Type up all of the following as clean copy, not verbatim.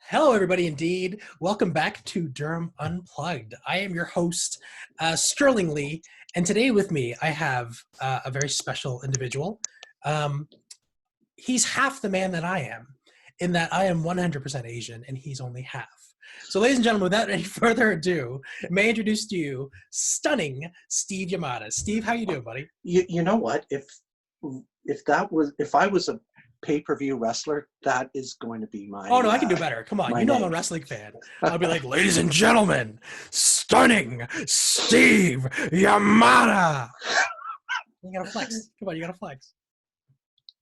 Hello, everybody, indeed. Welcome back to Durham Unplugged. I am your host, Sterling Lee, and today with me I have a very special individual. Um, he's half the man that I am, in that I am 100% Asian and he's only half. So, ladies and gentlemen, without any further ado, may I introduce to you stunning Steve Yamada. Steve, how you doing, buddy? You know what? If I was a pay-per-view wrestler, that is going to be my. Oh no, I can do better. Come on, you know I'm a wrestling fan. I'll be like, ladies and gentlemen, stunning Steve Yamada. You gotta flex. Come on, you gotta flex.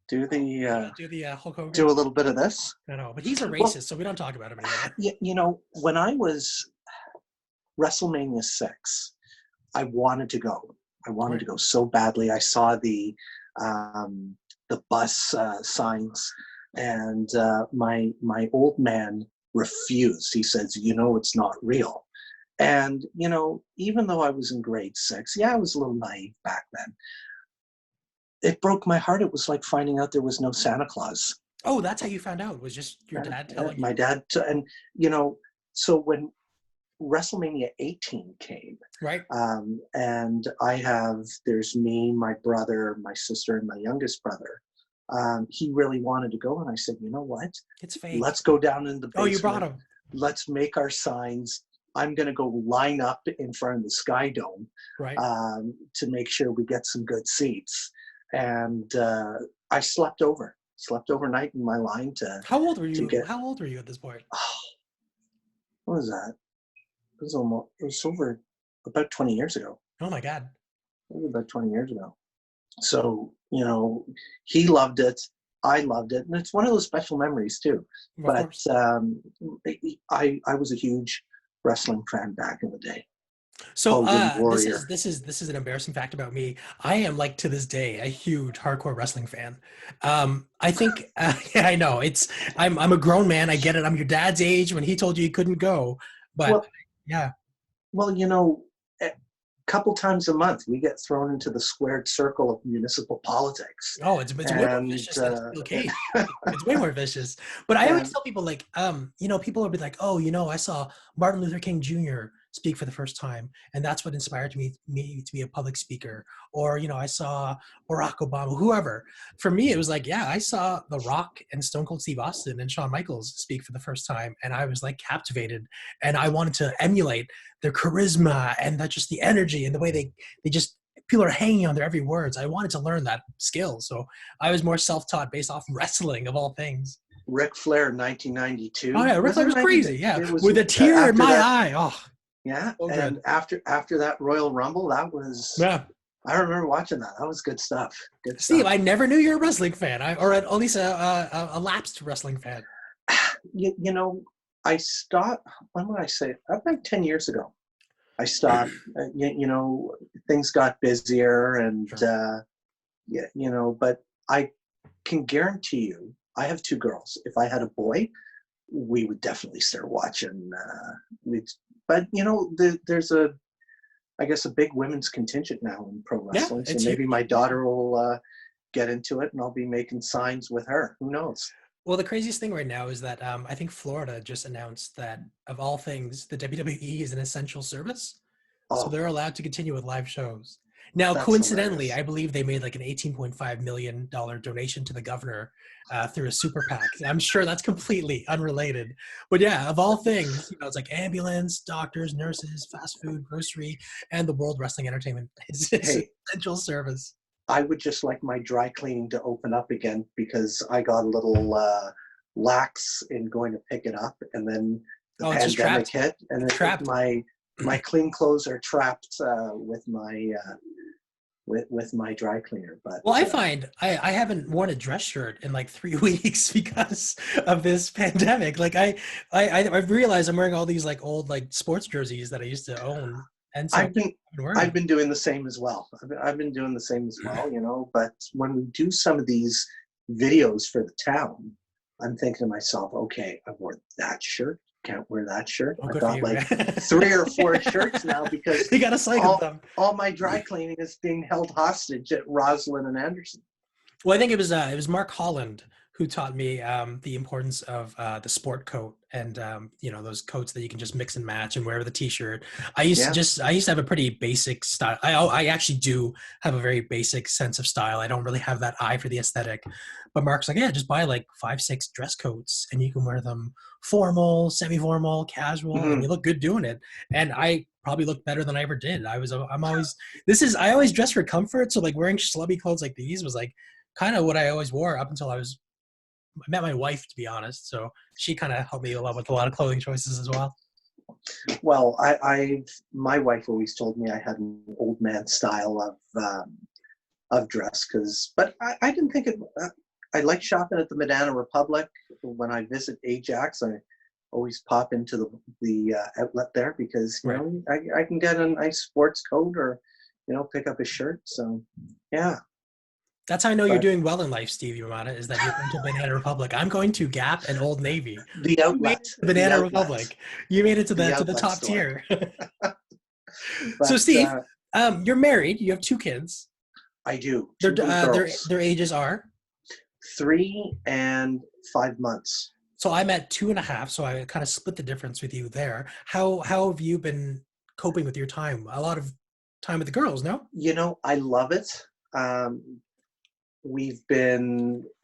Do the Hulk Hogan. do a little bit of this. I know, but he's a racist, so we don't talk about him anymore. You know, when I was Wrestlemania 6, I wanted to go. I wanted to go so badly. I saw the bus signs, and my old man refused. He says, it's not real. And even though I was in grade 6, I was a little naive back then. It broke my heart. It was like finding out there was no Santa Claus. Oh, that's how you found out? It was just your dad telling you? My dad, and so when WrestleMania 18 came, right? And there's me, my brother, my sister, and my youngest brother. He really wanted to go, and I said, you know what? It's fake. Let's go down in the basement. Oh, you brought him. Let's make our signs. I'm going to go line up in front of the Sky Dome, right? To make sure we get some good seats. And I slept overnight in my line to. How old were you? How old were you at this point? Oh, what was that? It was over about 20 years ago. Oh my God. It was about 20 years ago. So, he loved it. I loved it. And it's one of those special memories too. But I was a huge wrestling fan back in the day. So this is an embarrassing fact about me. I am, like, to this day, a huge hardcore wrestling fan. I think I know I'm a grown man. I get it. I'm your dad's age when he told you couldn't go. But Well, a couple times a month we get thrown into the squared circle of municipal politics. Oh, it's way more vicious than okay. It's way more vicious. But I always tell people, like, people will be like, oh, I saw Martin Luther King Jr. speak for the first time, and that's what inspired me to be a public speaker. Or, I saw Barack Obama, whoever. For me, it was like, I saw The Rock and Stone Cold Steve Austin and Shawn Michaels speak for the first time, and I was, like, captivated, and I wanted to emulate their charisma and just the energy and the way they just, people are hanging on their every words. I wanted to learn that skill, so I was more self-taught based off wrestling, of all things. Ric Flair, 1992. Oh yeah, Ric Flair was crazy. With a tear in my eye. Oh. Yeah, and after that Royal Rumble, that was. Yeah. I remember watching that. That was good stuff. Steve, I never knew you're a wrestling fan, or at least a lapsed wrestling fan. I stopped. When would I say? About 10 years ago, I stopped. Things got busier, and sure. But I can guarantee you, I have 2 girls. If I had a boy, we would definitely start watching. But there's I guess a big women's contingent now in pro wrestling. So maybe my daughter will get into it, and I'll be making signs with her. Who knows? Well, the craziest thing right now is that I think Florida just announced that, of all things, the WWE is an essential service. So they're allowed to continue with live shows. Now, coincidentally, hilarious. I believe they made like an $18.5 million donation to the governor through a super PAC. I'm sure that's completely unrelated. But yeah, of all things, it's like ambulance, doctors, nurses, fast food, grocery, and the World Wrestling Entertainment is an essential service. I would just like my dry cleaning to open up again, because I got a little lax in going to pick it up, and then the pandemic hit, and my clean clothes are trapped with my dry cleaner. But I find I haven't worn a dress shirt in like 3 weeks because of this pandemic. Like I've realized I'm wearing all these like old like sports jerseys that I used to own. And so I've been doing the same as well. I've been doing the same as well, but when we do some of these videos for the town, I'm thinking to myself, okay, I wore that shirt. Can't wear that shirt. I've got like 3 or 4 shirts now, because you got to cycle them. All my dry cleaning is being held hostage at Roslyn and Anderson. Well, I think it was Mark Holland who taught me the importance of the sport coat and those coats that you can just mix and match and wear with a t-shirt. Yeah. I used to have a pretty basic style. I actually do have a very basic sense of style. I don't really have that eye for the aesthetic. But Mark's like, yeah, just buy like 5-6 dress coats and you can wear them formal, semi-formal, casual, and Mhm. you look good doing it. And I probably look better than I ever did. I always dress for comfort. So like wearing schlubby clothes like these was like kind of what I always wore up until I met my wife, to be honest. So she kind of helped me a lot with a lot of clothing choices as well. Well, my wife always told me I had an old man style of dress, but I didn't think it. I like shopping at the Banana Republic. When I visit Ajax, I always pop into the outlet there because I can get a nice sports coat or pick up a shirt. So yeah. That's how I know you're doing well in life, Steve Yamada, is that you're going to Banana Republic. I'm going to Gap and Old Navy. The You made outlet, it to Banana Republic. You made it to the the outlet top store. tier. So But Steve, you're married. You have 2 kids. I do. Their 2 little girls, their ages are 3 and 5 months. So I'm at 2.5. So I kind of split the difference with you there. How have you been coping with your time? A lot of time with the girls, no? I love it.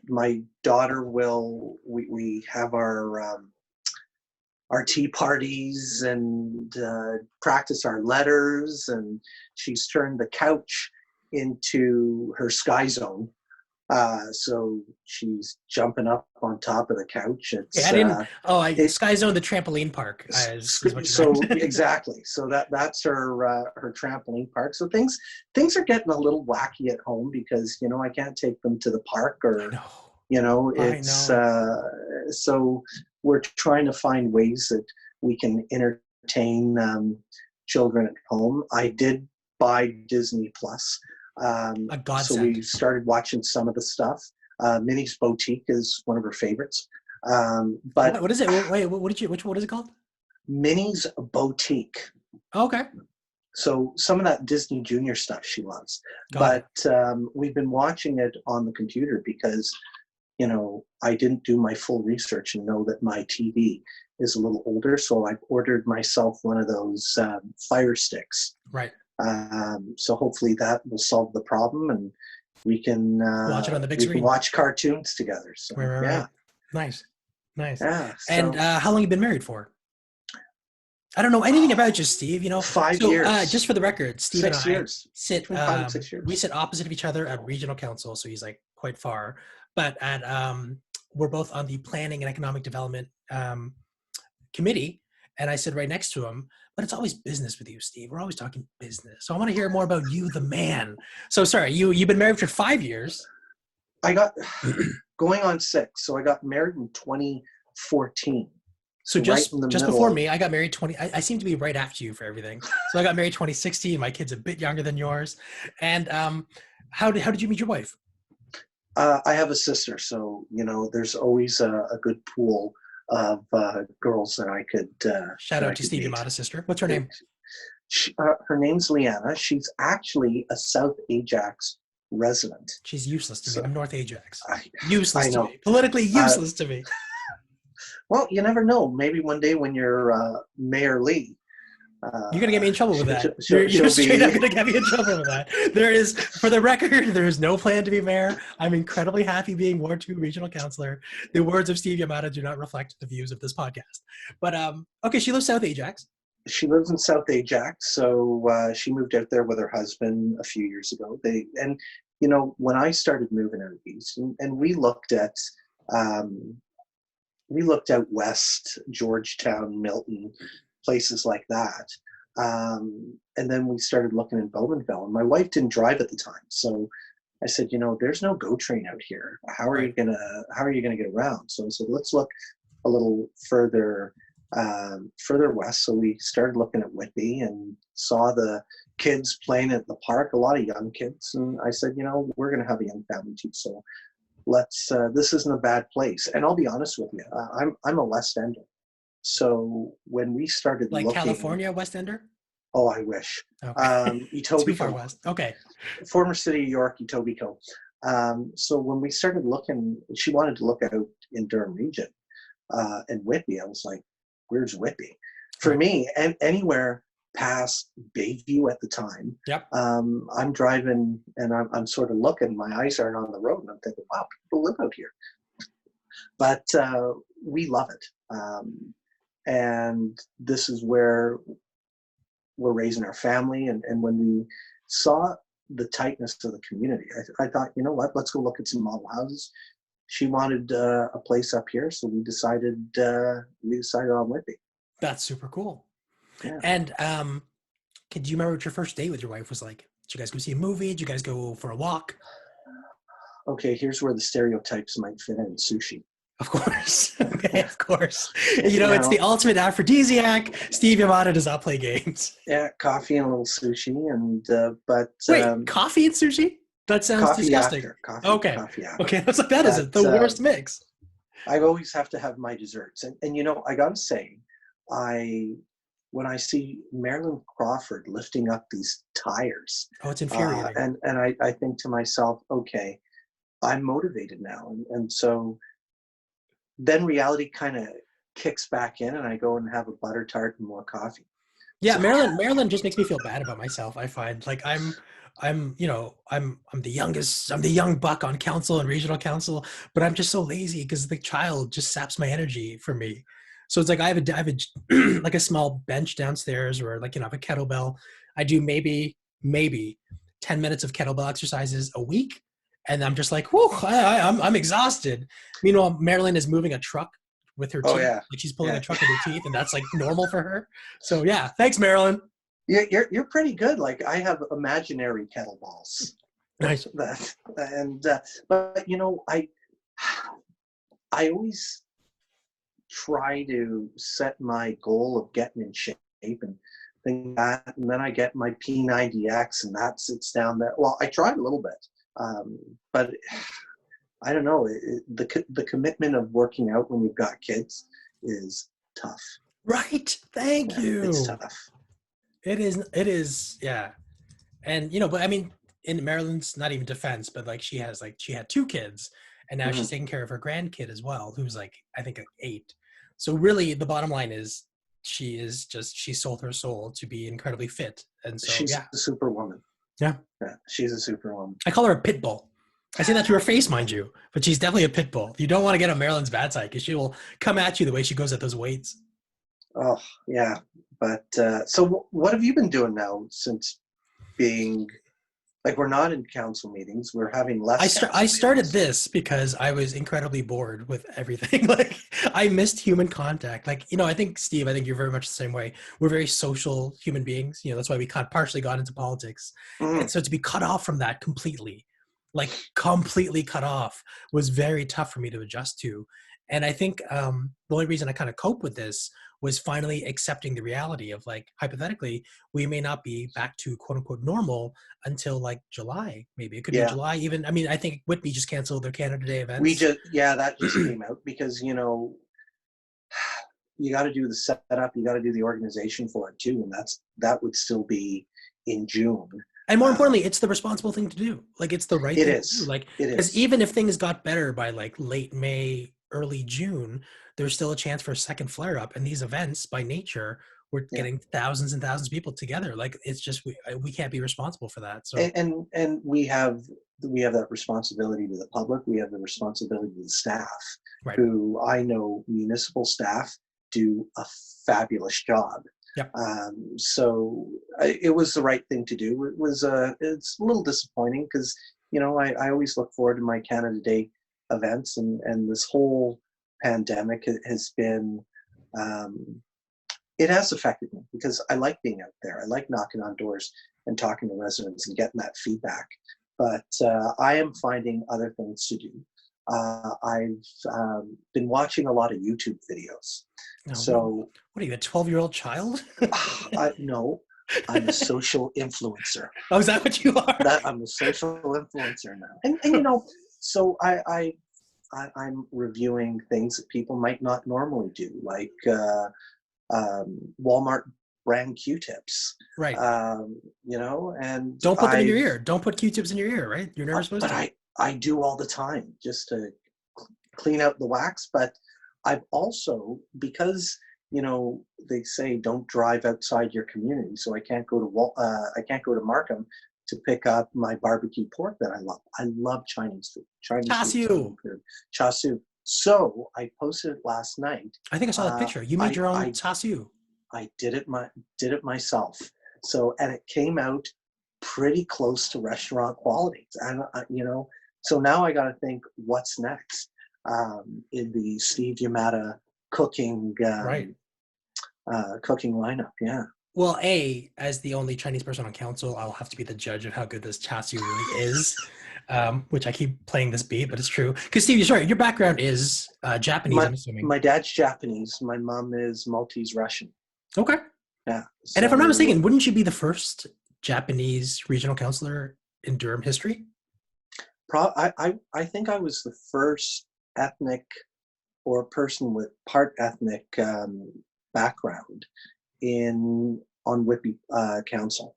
My daughter we have our tea parties and practice our letters, and she's turned the couch into her sky zone. So she's jumping up on top of the couch. Sky Zone, the trampoline park is what you So meant. exactly. So that's her trampoline park. So things are getting a little wacky at home because I can't take them to the park or so we're trying to find ways that we can entertain children at home. I did buy Disney Plus. A godsend. So we started watching some of the stuff. Minnie's Boutique is one of her favorites. But what is it? Wait, what is it called? Minnie's Boutique. Oh, okay. So some of that Disney Junior stuff she loves. We've been watching it on the computer because, I didn't do my full research and know that my TV is a little older. So I've ordered myself one of those Fire Sticks. Right. So hopefully that will solve the problem and we can watch it on the big screen. Can watch cartoons together. So, right. Nice. Yeah. And how long have you been married for? I don't know anything about you, Steve. 5 years. Just for the record, Steve 6 and I years. sit. 5 and 6 years. We sit opposite of each other at Regional Council, so he's like quite far. But we're both on the Planning and Economic Development Committee, and I sit right next to him. But it's always business with you, Steve. We're always talking business. So I want to hear more about you, the man. So sorry, you've been married for 5 years. I got going on 6. So I got married in 2014. So just before me, I got married I seem to be right after you for everything. So I got married 2016. My kid's a bit younger than yours. And how did you meet your wife? I have a sister, so there's always a good pool of girls that I could shout out to Steve Yamada's sister. What's her name? Her name's Leanna. She's actually a South Ajax resident. She's useless to me. I'm North Ajax. Useless to me. Politically useless to me. Well, you never know. Maybe one day when you're Mayor Lee. You're going to get me in trouble with that. You're straight up going to get me in trouble with that. For the record, there is no plan to be mayor. I'm incredibly happy being Ward 2 Regional Councillor. The words of Steve Yamada do not reflect the views of this podcast. But, okay, she lives South Ajax. She lives in South Ajax, so she moved out there with her husband a few years ago. When I started moving out east, and we looked out west, Georgetown, Milton, places like that. And then we started looking in Bowmanville, and my wife didn't drive at the time. So I said, there's no GO train out here. How are you gonna get around? So I said, let's look a little further west. So we started looking at Whitby and saw the kids playing at the park, a lot of young kids. And I said, we're gonna have a young family too. So this isn't a bad place. And I'll be honest with you, I'm a West Ender. So when we started looking, California West Ender? Oh, I wish. Okay. Etobicoke. Too far west. Okay. Former city of York, Etobicoke. So when we started looking, she wanted to look out in Durham region and Whitby. I was like, where's Whitby? For me, and anywhere past Bayview at the time, Yep. I'm driving and I'm sort of looking, my eyes aren't on the road, and I'm thinking, wow, people live out here. But we love it. And this is where we're raising our family. And when we saw the tightness of the community, I thought, you know what, let's go look at some model houses. She wanted a place up here, so we decided on Whitby. That's super cool. Yeah. And do you remember what your first date with your wife was like? Did you guys go see a movie? Did you guys go for a walk? Okay, here's where the stereotypes might fit in: sushi. Of course. Okay, of course. You know, it's the ultimate aphrodisiac. Steve Yamada does not play games. Yeah, coffee and a little sushi, and but wait, coffee and sushi? That sounds disgusting. Coffee after. Okay, I was like, that is the worst mix. I always have to have my desserts, and you know, I gotta say, when I see Marilyn Crawford lifting up these tires, it's infuriating. and I think to myself, okay, I'm motivated now, and so then reality kind of kicks back in, and I go and have a butter tart and more coffee. Yeah, so, Marilyn just makes me feel bad about myself. I find like I'm the youngest, I'm the young buck on council and regional council, but I'm just so lazy because the child just saps my energy from me. So it's like I have a like a small bench downstairs, or like, you know, I have a kettlebell. I do maybe 10 minutes of kettlebell exercises a week, and I'm just like, whoa, I'm exhausted. Meanwhile, Marilyn is moving a truck with her teeth. Oh, yeah. Like she's pulling a truck with her teeth, and that's like normal for her. So yeah, thanks, Marilyn. You're pretty good. Like I have imaginary kettlebells. Nice. But you know, I always try to set my goal of getting in shape and think that, and then I get my P90X, and that sits down there. Well, I tried a little bit, but I don't know. The commitment of working out when you've got kids is tough. Right. Thank you. It's tough. It is. Yeah. And, you know, but I mean, in Marilyn's not even defense, but like she had 2 kids, and now she's taking care of her grandkid as well, who's like, I think 8. So really the bottom line is she sold her soul to be incredibly fit. And so she's a superwoman. Yeah. She's a superwoman. I call her a pit bull. I say that to her face, mind you, but she's definitely a pit bull. You don't want to get on Marilyn's bad side because she will come at you the way she goes at those weights. Oh, yeah. But so what have you been doing now since being, like, we're not in council meetings, we're having less. I started this because I was incredibly bored with everything. Like I missed human contact. Like, you know, I think Steve, you're very much the same way. We're very social human beings. You know, that's why we partially got into politics. And so to be cut off from that completely cut off was very tough for me to adjust to. And I think the only reason I kind of cope with this was finally accepting the reality of, like, hypothetically, we may not be back to quote unquote normal until like July. Maybe it could be July even. I mean, I think Whitby just canceled their Canada Day events. That just came out because, you know, you got to do the setup, you got to do the organization for it too. And that would still be in June. And more importantly, it's the responsible thing to do. Like, it's the right thing to do. Like, because even if things got better by like late May, early June, there's still a chance for a second flare up. And these events, by nature, we're getting thousands and thousands of people together. Like, it's just we can't be responsible for that. So and we have that responsibility to the public. We have the responsibility to the staff, who I know municipal staff do a fabulous job. Yep. So it was the right thing to do. It's a little disappointing because, you know, I always look forward to my Canada Day events, and this whole pandemic has been, it has affected me because I like being out there. I like knocking on doors and talking to residents and getting that feedback. But I am finding other things to do. I've been watching a lot of YouTube videos. So what are you, a 12-year-old child? No, I'm a social influencer. Oh, is that what you are? I'm a social influencer now. And you know, so I'm reviewing things that people might not normally do, like Walmart brand Q-tips. Right. You know, and don't put them in your ear. Don't put Q-tips in your ear, right? You're never supposed to. I do all the time just to clean out the wax. But I've also, because they say don't drive outside your community, so I can't go to Markham to pick up my barbecue pork that I love. I love Chinese food. Chinese food, char siu. So I posted it last night. I think I saw that picture. You made your own char siu. I did it myself. So, and it came out pretty close to restaurant quality. And so now I got to think, what's next in the Steve Yamada cooking cooking lineup? Yeah. Well, as the only Chinese person on council, I'll have to be the judge of how good this char siu really is, which I keep playing this beat, but it's true. Because Steve, your background is Japanese, I'm assuming. My dad's Japanese. My mom is Maltese Russian. Okay. Yeah. And if I'm not mistaken, wouldn't you be the first Japanese regional councillor in Durham history? I think I was the first ethnic or person with part ethnic background on Whitby Council,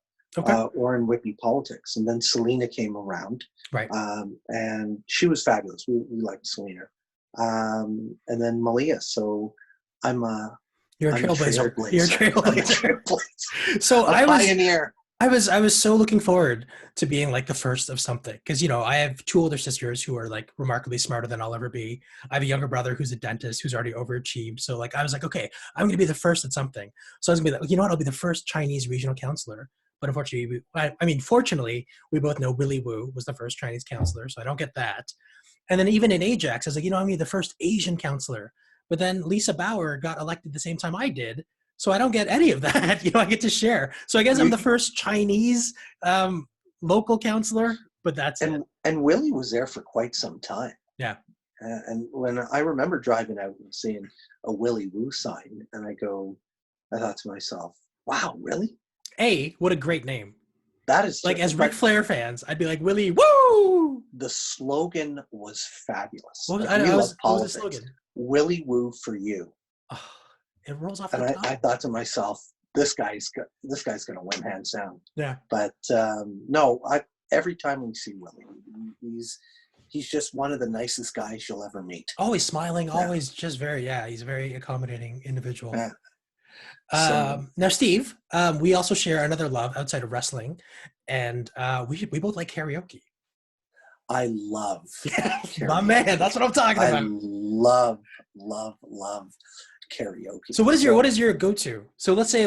or in Whitby politics. And then Selena came around, right? And she was fabulous. We liked Selena. And then Malia. So you're a trailblazer. You're a trailblazer. So a pioneer. I was so looking forward to being like the first of something, because I have two older sisters who are like remarkably smarter than I'll ever be. I have a younger brother who's a dentist who's already overachieved. So like I was like, okay, I'm going to be the first at something. So I was going to be like, you know what? I'll be the first Chinese regional councillor. But unfortunately, fortunately, we both know Willie Woo was the first Chinese councillor, so I don't get that. And then even in Ajax, I was like, I'm going to be the first Asian councillor. But then Lisa Bauer got elected the same time I did. So I don't get any of that. I get to share. So I guess I'm the first Chinese local councillor, but that's it. And Willie was there for quite some time. Yeah. And when I remember driving out and seeing a Willie Woo sign, and I thought to myself, wow, really? What a great name. That is like, as Ric Flair fans, I'd be like, Willie Woo! The slogan was fabulous. What was the slogan? Willie Woo for you. Oh, it rolls off the tongue. I thought to myself, this guy's gonna win hands down. Yeah. But no, every time we see Willie, he's just one of the nicest guys you'll ever meet. Always smiling, always just he's a very accommodating individual. Yeah. Now, Steve, we also share another love outside of wrestling, and we both like karaoke. I love karaoke. My man, that's what I'm talking about. I love karaoke. So what is your go-to? So let's say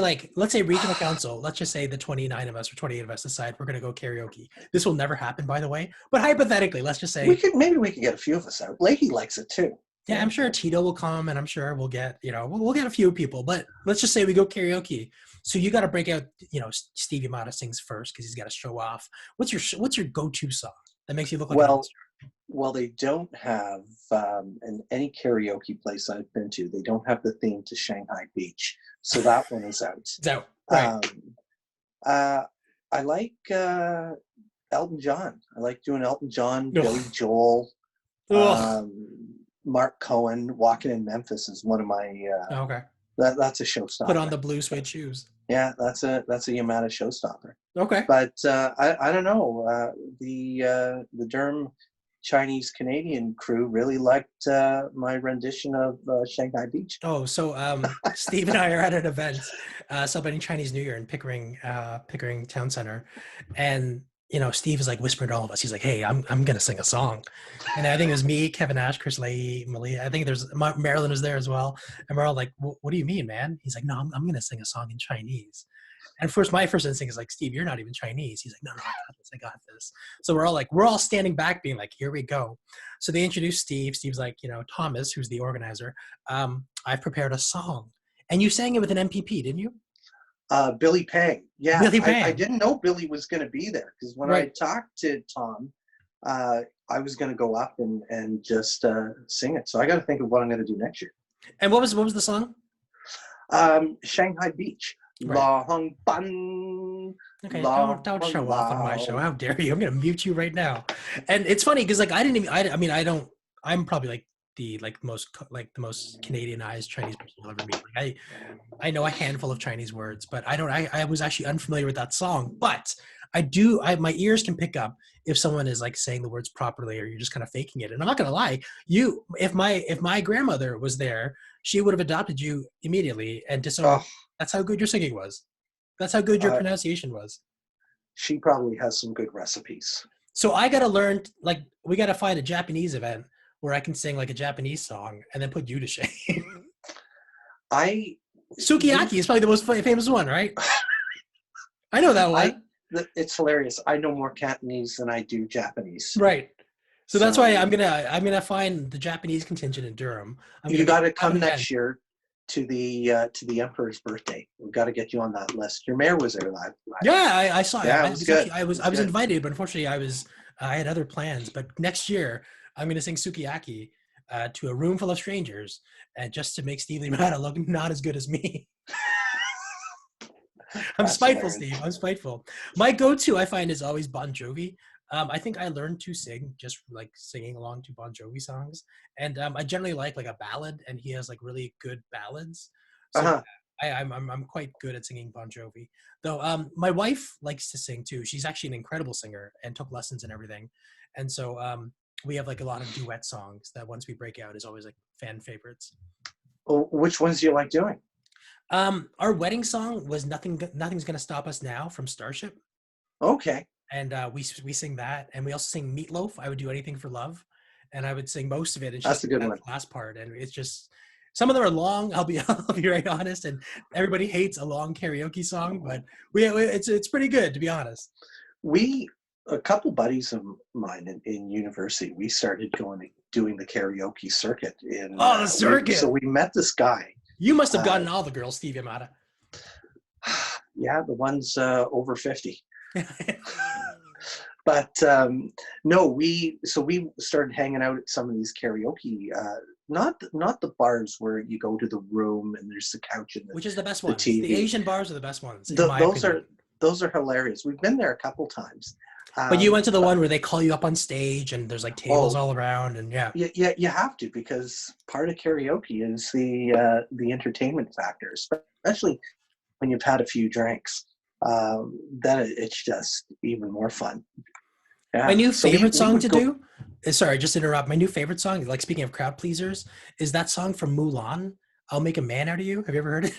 regional council, let's just say the 29 of us or 28 of us decide we're going to go karaoke. This will never happen, by the way, but hypothetically, let's just say maybe we could get a few of us out. Leahy likes it too. Yeah, I'm sure Tito will come, and I'm sure we'll get, we'll get a few people, but let's just say we go karaoke. So you got to break out, Steve Yamada sings first because he's got to show off. What's your go-to song that makes you look like a monster? Well, they don't have, in any karaoke place I've been to, they don't have the theme to Shanghai Beach. So that one is out. It's out. Right. I like Elton John. I like doing Elton John, Billy Joel, Mark Cohen. Walking in Memphis is one of my, okay. That's a showstopper. Put on the blue suede shoes. Yeah, that's a Yamada showstopper. Okay. But I don't know. The Durham Chinese Canadian crew really liked my rendition of Shanghai Beach. Oh, so Steve and I are at an event celebrating Chinese New Year in Pickering Town Center, and Steve is like whispering to all of us. He's like, "Hey, I'm gonna sing a song," and I think it was me, Kevin Ash, Chris Leahy, Malia. I think Marilyn was there as well, and we're all like, "What do you mean, man?" He's like, "No, I'm gonna sing a song in Chinese." And first, my first instinct is like, Steve, you're not even Chinese. He's like, no, I got this. So we're all standing back being like, here we go. So they introduced Steve. Steve's like, Thomas, who's the organizer, I've prepared a song. And you sang it with an MPP, didn't you? Billy Pang. Yeah, Billy Pang. I didn't know Billy was going to be there because when I talked to Tom, I was going to go up and just sing it. So I got to think of what I'm going to do next year. And what was the song? Shanghai Beach. Right. La Hong Ban. Okay, don't show off on my show. How dare you? I'm gonna mute you right now. And it's funny because I'm probably like the most Canadianized Chinese person you'll ever meet. Like I know a handful of Chinese words, but I was actually unfamiliar with that song. But My ears can pick up if someone is like saying the words properly or you're just kind of faking it. And I'm not gonna lie, if my grandmother was there, she would have adopted you immediately and disowned. Oh, That's how good your singing was. That's how good your uh, pronunciation was. she probably has some good recipes. So I gotta learn, like, we gotta find a Japanese event where I can sing like a Japanese song and then put you to shame. I Sukiyaki is probably the most famous one, right? I know that one. It's hilarious. I know more Cantonese than I do Japanese. Right. So that's why I'm gonna find the Japanese contingent in Durham. You got to come next year to the Emperor's birthday. We've got to get you on that list. Your mayor was there live. Yeah, I saw. Yeah, it was good. I was invited, but unfortunately, I had other plans. But next year, I'm gonna sing Sukiyaki to a room full of strangers, just to make Steve Yamada look not as good as me. I'm spiteful, Steve. I'm spiteful. My go-to, I find, is always Bon Jovi. I think I learned to sing just like singing along to Bon Jovi songs, and I generally like a ballad, and he has like really good ballads. So I'm quite good at singing Bon Jovi. Though my wife likes to sing too. She's actually an incredible singer and took lessons and everything, and so we have like a lot of duet songs that once we break out is always like fan favorites. Well, which ones do you like doing? Our wedding song was Nothing's Gonna Stop Us Now from Starship. Okay. And we sing that, and we also sing Meatloaf. I Would Do Anything for Love, and I would sing most of it. It's That's just a good one. The last part, and it's just some of them are long. I'll be very honest, and everybody hates a long karaoke song, but it's pretty good, to be honest. A couple buddies of mine in university, we started doing the karaoke circuit in. The circuit. So we met this guy. You must have gotten all the girls, Steve Yamada. Yeah, the ones over 50. But no, we started hanging out at some of these karaoke, not the bars where you go to the room and there's the couch and which is the best ones. TV. The Asian bars are the best ones. Those are hilarious. We've been there a couple times. But you went to the one where they call you up on stage and there's like tables all around, and yeah, you have to, because part of karaoke is the entertainment factor, especially when you've had a few drinks. Then it's just even more fun. Yeah. My new favorite song to do is, sorry, just interrupt. My new favorite song, like speaking of crowd pleasers, is that song from Mulan, I'll Make a Man Out of You. Have you ever heard it?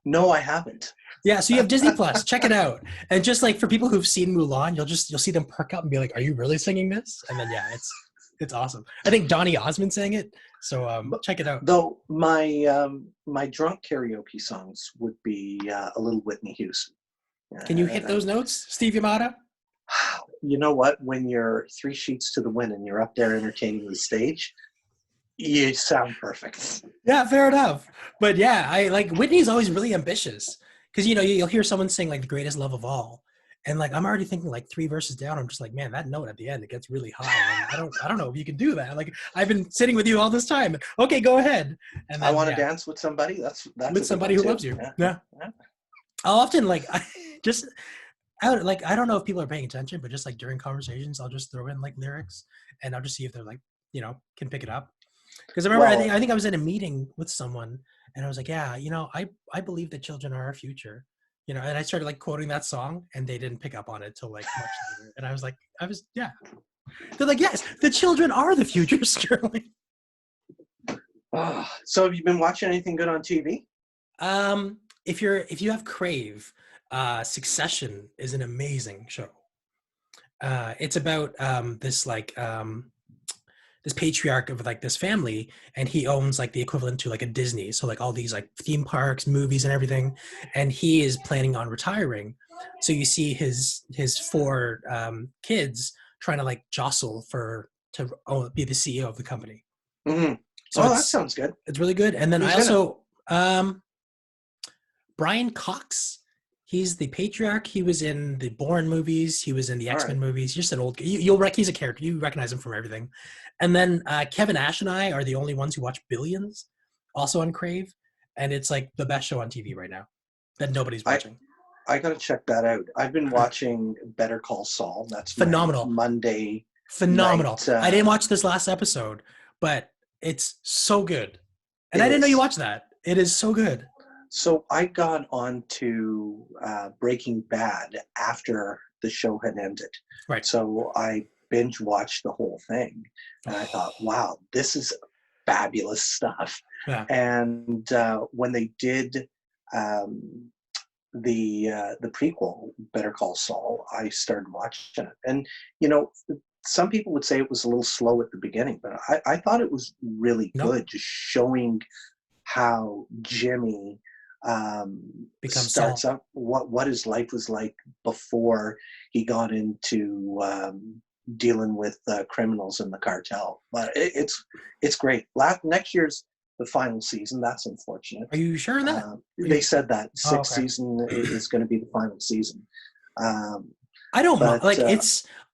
No, I haven't. Yeah, so you have Disney Plus. Check it out. And just like for people who've seen Mulan, you'll see them perk up and be like, "Are you really singing this?" And then yeah, it's awesome. I think Donny Osmond sang it, so check it out. Though my drunk karaoke songs would be a little Whitney Houston. Can you hit those notes, Steve Yamada? You know what? When you're 3 sheets to the wind and you're up there entertaining the stage, you sound perfect. Yeah, fair enough. But yeah, I like Whitney's always really ambitious, because you'll hear someone sing like The Greatest Love of All, and like I'm already thinking like 3 verses down, I'm just like, man, that note at the end, it gets really high. And I don't know if you can do that. Like I've been sitting with you all this time. Okay, go ahead. And then, I want to dance with somebody. That's with somebody who loves you. Yeah. I'll often I don't know if people are paying attention, but just like during conversations, I'll just throw in like lyrics, and I'll just see if they're like, can pick it up. Because I remember, I think I was in a meeting with someone, and I was like, yeah, I believe that children are our future, and I started like quoting that song, and they didn't pick up on it till like much later. And I was like, yeah. They're like, yes, the children are the future, Sterling. So have you been watching anything good on TV? If you have Crave, Succession is an amazing show. It's about this patriarch of like this family, and he owns like the equivalent to like a Disney, so like all these like theme parks, movies, and everything, and he is planning on retiring. So you see his 4 kids trying to like jostle to be the CEO of the company. Mm-hmm. So that sounds good. It's really good. And then I also Brian Cox. He's the patriarch. He was in the Bourne movies. He was in the X-Men movies. He's just an old. He's a character. You recognize him from everything. And then Kevin Ash and I are the only ones who watch Billions, also on Crave, and it's like the best show on TV right now that nobody's watching. I gotta check that out. I've been watching Better Call Saul. That's phenomenal. Monday. Phenomenal. Night, I didn't watch this last episode, but it's so good. And I didn't know you watched that. It is so good. So I got onto Breaking Bad after the show had ended. Right. So I binge watched the whole thing, and I thought, wow, this is fabulous stuff. Yeah. And when they did the prequel, Better Call Saul, I started watching it. And, some people would say it was a little slow at the beginning, but I thought it was really good, just showing how Jimmy becomes starts Saul. up, what his life was like before he got into dealing with criminals in the cartel. But it's great. Next year's the final season. That's unfortunate. Are you sure of that? They said that sixth okay. season is going to be the final season. I don't mind. Like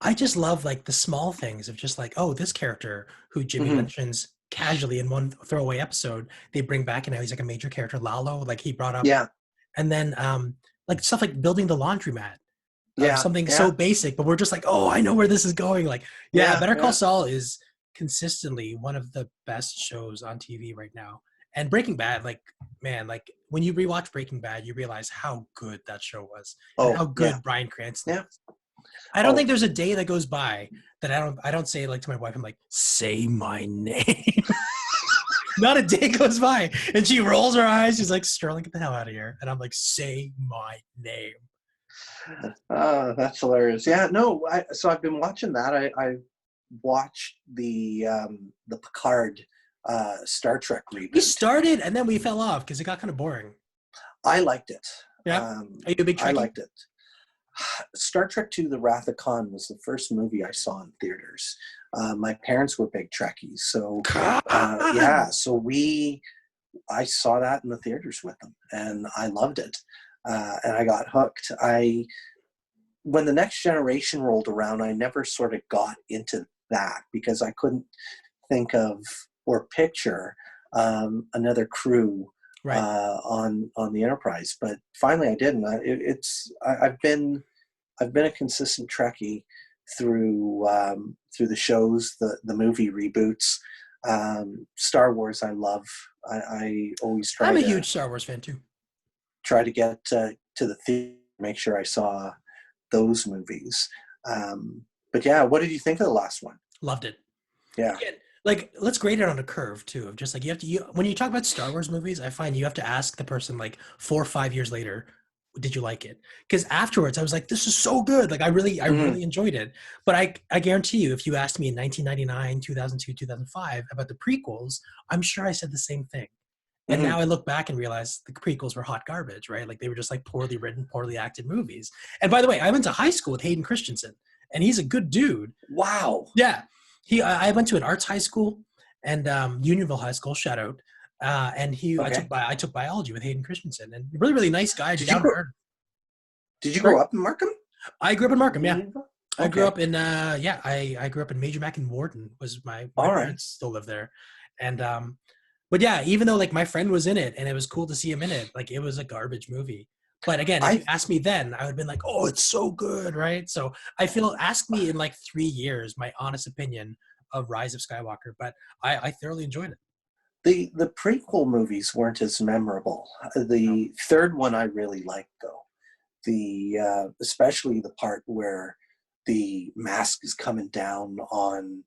I just love like the small things of just like, oh, this character who Jimmy mentions casually in one throwaway episode, they bring back and now he's like a major character. Lalo, like he brought up. Yeah. And then like stuff like building the laundromat. Yeah. Something so basic, but we're just like, oh, I know where this is going. Like, Better Call Saul is consistently one of the best shows on TV right now. And Breaking Bad, like, man, like when you rewatch Breaking Bad, you realize how good that show was and how good Bryan Cranston is. I don't think there's a day that goes by that I don't say like to my wife, I'm like, say my name. Not a day goes by. And she rolls her eyes. She's like, Sterling, get the hell out of here. And I'm like, say my name. That's hilarious. Yeah, no, so I've been watching that. I watched the Picard Star Trek reboot. We started and then we fell off because it got kind of boring. I liked it. Yeah. Are you a big Trekkie? I liked it. Star Trek II: The Wrath of Khan was the first movie I saw in theaters. My parents were big Trekkies, so so I saw that in the theaters with them, and I loved it, and I got hooked. When the Next Generation rolled around, I never sort of got into that because I couldn't think of or picture another crew on the Enterprise. But finally, I did, and I've been a consistent Trekkie through the shows, the movie reboots. Star Wars, I love. I always try. I'm a huge Star Wars fan too. Try to get to the theater, make sure I saw those movies. But yeah, what did you think of the last one? Loved it. Yeah. Again, like, let's grade it on a curve too. Of just like when you talk about Star Wars movies, I find you have to ask the person like 4 or 5 years later, did you like it? Because afterwards I was like, this is so good. Like I really enjoyed it. But I guarantee you, if you asked me in 1999, 2002, 2005 about the prequels, I'm sure I said the same thing. And now I look back and realize the prequels were hot garbage, right? Like they were just like poorly written, poorly acted movies. And by the way, I went to high school with Hayden Christensen, and he's a good dude. Wow. Yeah. I went to an arts high school and Unionville High School, shout out. And I took biology with Hayden Christensen, and really, really nice guy. Did you grow up in Markham? I grew up in Markham, yeah. Okay. I grew up in I grew up in Major Mac and Warden was my parents still live there. And but yeah, even though like my friend was in it and it was cool to see him in it, like it was a garbage movie. But again, if you asked me then, I would have been like, oh, it's so good, right? So I feel, ask me in like 3 years, my honest opinion of Rise of Skywalker, but I thoroughly enjoyed it. The prequel movies weren't as memorable. The third one I really liked, though. Especially the part where the mask is coming down on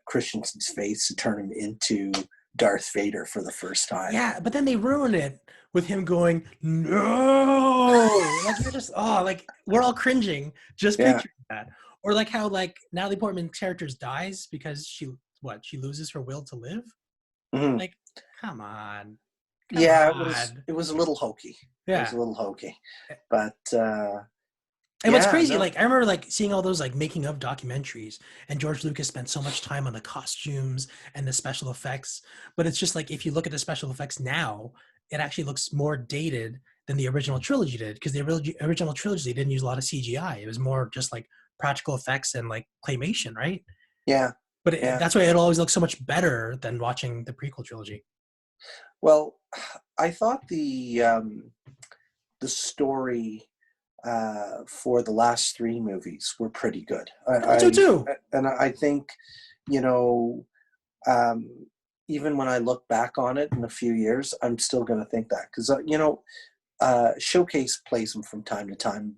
Christensen's face to turn him into Darth Vader for the first time. Yeah, but then they ruin it with him going, no! Like you're just, like we're all cringing just picturing that. Or like how like Natalie Portman's character dies because she loses her will to live? Like, come on. It was a little hokey. Yeah. It was a little hokey. But and what's crazy, like I remember like seeing all those like making of documentaries, and George Lucas spent so much time on the costumes and the special effects. But it's just like if you look at the special effects now, it actually looks more dated than the original trilogy did, because the original trilogy didn't use a lot of CGI. It was more just like practical effects and like claymation, right? Yeah. But that's why it'll always look so much better than watching the prequel trilogy. Well, I thought the story for the last 3 movies were pretty good. I do too. And I think, even when I look back on it in a few years, I'm still going to think that. Because, Showcase plays them from time to time.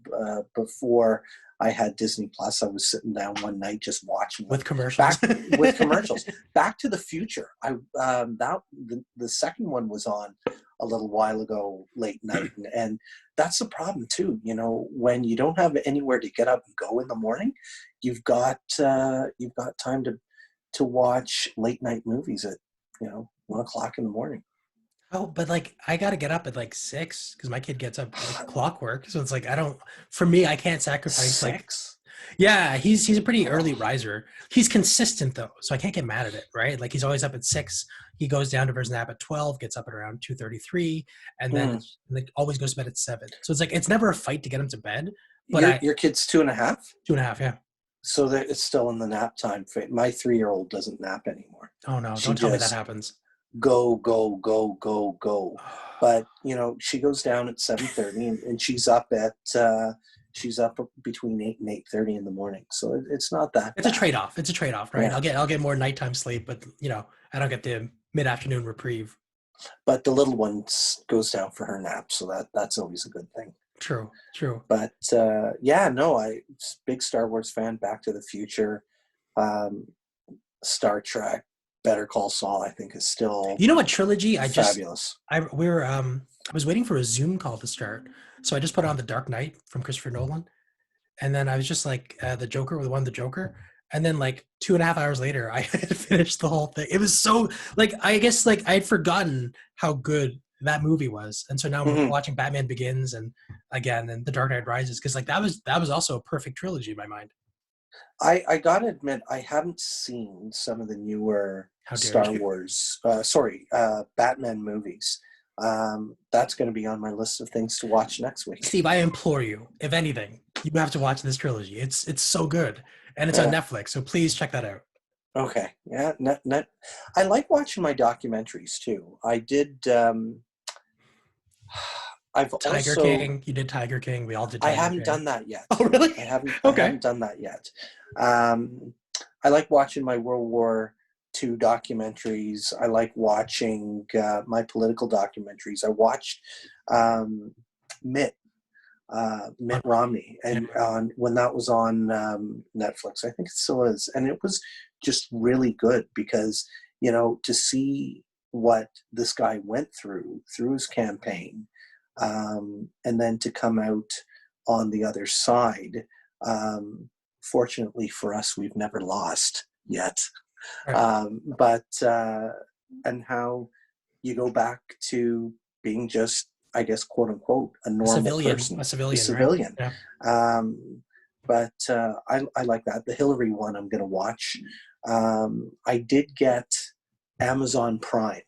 Before I had Disney Plus, I was sitting down one night just watching with commercials. with commercials. Back to the Future. The second one was on a little while ago, late night, and that's the problem too. You know, when you don't have anywhere to get up and go in the morning, you've got time to watch late night movies at 1:00 in the morning. Oh, but like I gotta get up at like 6 because my kid gets up like clockwork. So it's like for me, I can't sacrifice 6? Yeah, he's a pretty early riser. He's consistent though, so I can't get mad at it, right? Like he's always up at 6. He goes down to his nap at 12, gets up at around 2:33, and then like always goes to bed at 7. So it's like it's never a fight to get him to bed. But your kid's 2.5? 2.5, yeah. So that it's still in the nap time. My 3-year-old doesn't nap anymore. Oh no! Don't tell me that happens. Go. But she goes down at 7:30, and she's up between 8 and 8:30 in the morning. So it's not that. It's bad. It's a trade-off, right? Yeah. I'll get more nighttime sleep, but I don't get the mid-afternoon reprieve. But the little one goes down for her nap, so that's always a good thing. True. But big Star Wars fan. Back to the Future, Star Trek, Better Call Saul, I think is still what trilogy fabulous. I was waiting for a Zoom call to start, so I just put on The Dark Knight from Christopher Nolan, and then I was just like the Joker with the Joker, and then like 2.5 hours later I had finished the whole thing. It was so like I guess like I had forgotten how good that movie was, and so now we're watching Batman Begins and The Dark Knight Rises because like that was also a perfect trilogy in my mind. I gotta admit, I haven't seen some of the newer Star Wars, Batman movies. That's going to be on my list of things to watch next week. Steve, I implore you, if anything, you have to watch this trilogy. It's so good, and it's on Netflix, so please check that out. Okay, yeah, I like watching my documentaries too. I did. Tiger King. You did Tiger King. We all did. I haven't done that yet. Oh, really? I haven't done that yet. I like watching my World War II documentaries. I like watching my political documentaries. I watched Mitt Romney, and when that was on Netflix, I think it still is, and it was just really good because to see what this guy went through his campaign. And then to come out on the other side. Fortunately for us, we've never lost yet. Right. And how you go back to being just, I guess, quote unquote, a normal person. A civilian. Right? Yeah. I like that. The Hillary one I'm going to watch. I did get Amazon Prime.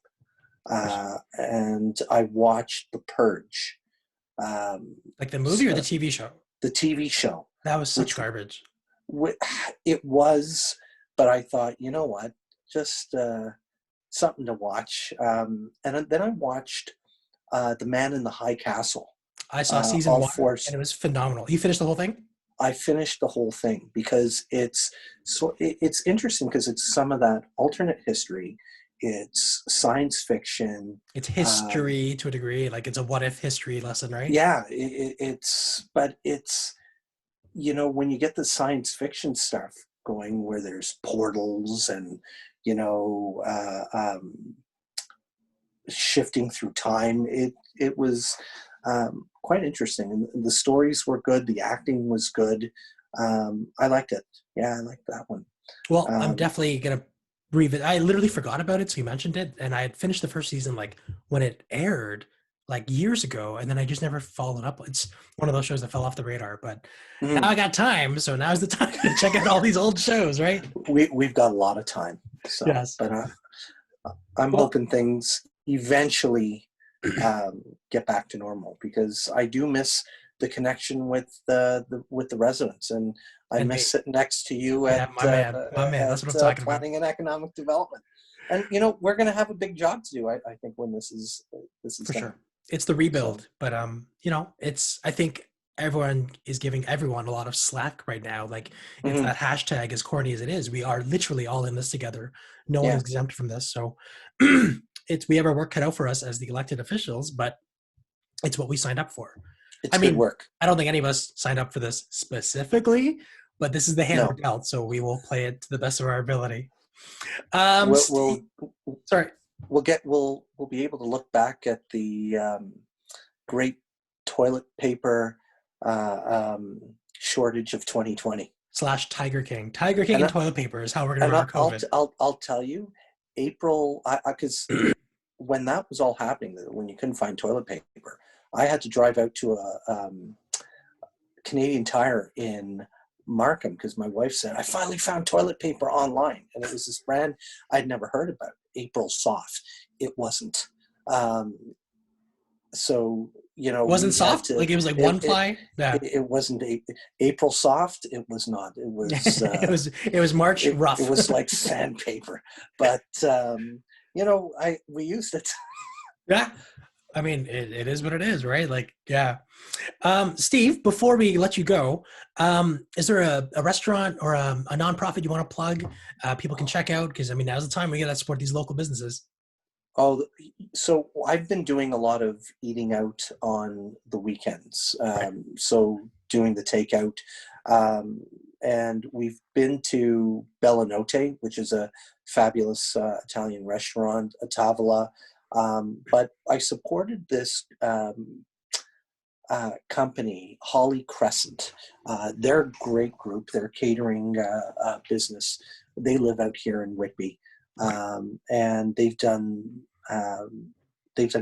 And I watched The Purge. Like the movie or the TV show? The TV show. That was such garbage. It was, but I thought, you know what, just something to watch. And then I watched The Man in the High Castle. I saw season 1, and it was phenomenal. You finished the whole thing? I finished the whole thing because it's interesting because it's some of that alternate history. It's science fiction. It's history to a degree. Like it's a what if history lesson, right? Yeah, it's when you get the science fiction stuff going where there's portals and shifting through time, it was quite interesting, and the stories were good. The acting was good. I liked it. Yeah, I liked that one. Well, I'm definitely gonna revisit. I literally forgot about it, so you mentioned it, and I had finished the first season like when it aired like years ago, and then I just never followed up. It's one of those shows that fell off the radar, but now I got time, so now's the time to check out all these old shows, right? We've got a lot of time. So, yes. But I'm hoping things eventually get back to normal because I do miss the connection with the residents, and I miss sitting next to you at my man. That's what I'm talking about. Planning and Economic Development. And we're going to have a big job to do. I think when this is for done. Sure. It's the rebuild, but it's. I think everyone is giving everyone a lot of slack right now. Like it's that hashtag, as corny as it is. We are literally all in this together. No one is exempt from this. So we have our work cut out for us as the elected officials, but it's what we signed up for. It's good work. I don't think any of us signed up for this specifically, but this is the hand we're dealt, so we will play it to the best of our ability. Sorry. We'll be able to look back at the great toilet paper shortage of 2020 / Tiger King. Tiger King and toilet paper is how we're going to remember COVID. I'll tell you, April, because when that was all happening, when you couldn't find toilet paper, I had to drive out to a Canadian Tire in Markham because my wife said, I finally found toilet paper online. And it was this brand I'd never heard about, April Soft. It wasn't. So, you know. It wasn't soft? Like it was like one ply? Yeah. It wasn't April Soft. It was not. It was. it was March rough. It was like sandpaper. But, you know, we used it. Yeah. I mean, it is what it is, right? Like, yeah. Steve, before we let you go, is there a restaurant or a nonprofit you want to plug? People can check out because, I mean, now's the time we got to support these local businesses. Oh, so I've been doing a lot of eating out on the weekends. So doing the takeout. And we've been to Bella Notte, which is a fabulous Italian restaurant, a tavola. But I supported this company, Holly Crescent. They're a great group. They're a catering business. They live out here in Whitby, and they've done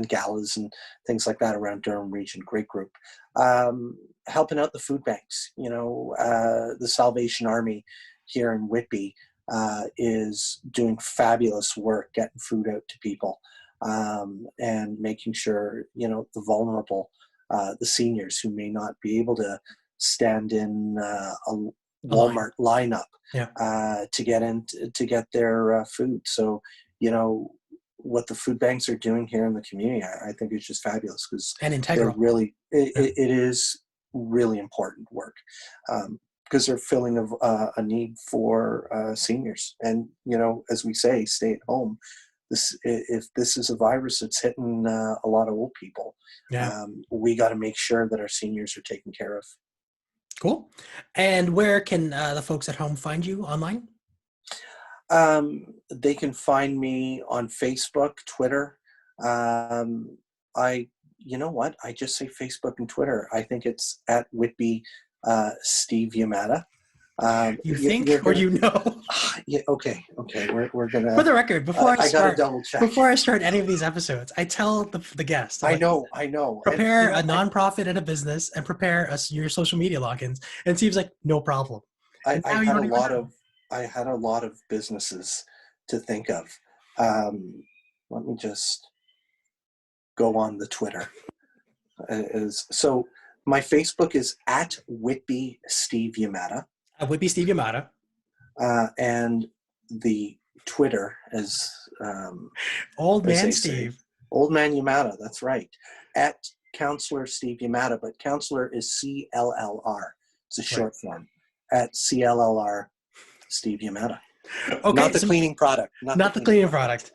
galas and things like that around Durham region. Great group. Helping out the food banks. You know, the Salvation Army here in Whitby is doing fabulous work getting food out to people. And making sure, you know, the vulnerable, the seniors who may not be able to stand in a Walmart lineup to get their food. So, you know, what the food banks are doing here in the community, I think it's just fabulous because integral. It is really important work because they're filling a need for seniors. And, you know, as we say, stay at home. If this is a virus that's hitting a lot of old people, we got to make sure that our seniors are taken care of. Cool. And where can the folks at home find you online? They can find me on Facebook, Twitter. You know what? I just say Facebook and Twitter. I think it's at Whitby Steve Yamada. You think or you know? Yeah. Okay. We're gonna. For the record, before I gotta double check. Before I start any of these episodes, I tell the guests. I know. Prepare a nonprofit and a business, and prepare your social media logins. And Steve's like, no problem. I had a lot of businesses to think of. Let me just go on the Twitter. So my Facebook is at Whitby Steve Yamada. Whitby Steve Yamada. And the Twitter is Old Man Steve. Old Man Yamada, that's right. At Councillor Steve Yamada, but Councillor is CLLR. It's a short form. At CLLR Steve Yamada. Okay, not the cleaning product. Not the cleaning product.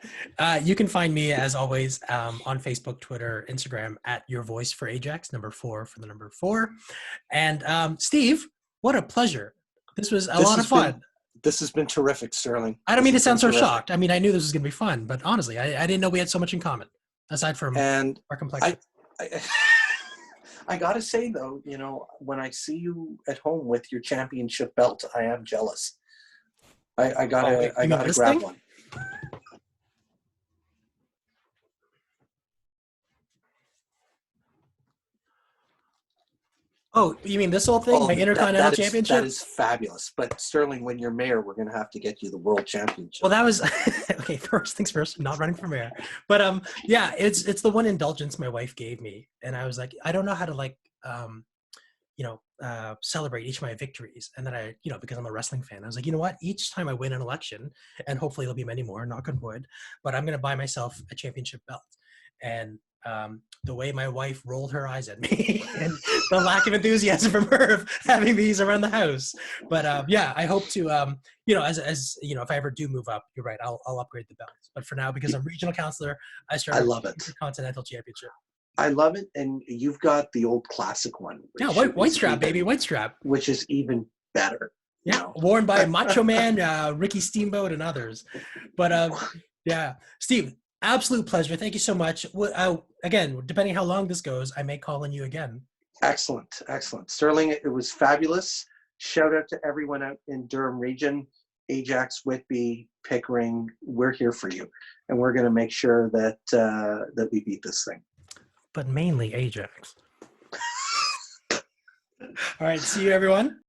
You can find me, as always, on Facebook, Twitter, Instagram, at Your Voice for Ajax, 4 for the number 4. And Steve, what a pleasure. This was a lot of fun. This has been terrific, Sterling. I don't mean to sound so shocked. I mean, I knew this was going to be fun, but honestly, I didn't know we had so much in common, aside from our complexion. I got to say, though, you know, when I see you at home with your championship belt, I am jealous. I gotta grab one. Oh, you mean this whole thing? My Intercontinental Championship? That is fabulous. But Sterling, when you're mayor, we're going to have to get you the World Championship. Well, that was okay. First things first. Not running for mayor, but yeah, it's the one indulgence my wife gave me, and I was like, I don't know how to celebrate each of my victories. And then I, because I'm a wrestling fan, I was like, you know what? Each time I win an election, and hopefully there'll be many more, knock on wood, but I'm going to buy myself a championship belt. And the way my wife rolled her eyes at me and the lack of enthusiasm from her of having these around the house. But yeah, I hope to, as if I ever do move up, you're right, I'll upgrade the belts. But for now, because I'm regional councillor, I love it. Continental Championship. I love it, and you've got the old classic one. Yeah, white strap, baby, white strap. Which is even better. Yeah, worn by Macho Man, Ricky Steamboat, and others. But yeah, Steve, absolute pleasure. Thank you so much. Again, depending how long this goes, I may call on you again. Excellent, excellent. Sterling, it was fabulous. Shout out to everyone out in Durham region, Ajax, Whitby, Pickering. We're here for you, and we're going to make sure that that we beat this thing. But mainly Ajax. All right, see you, everyone.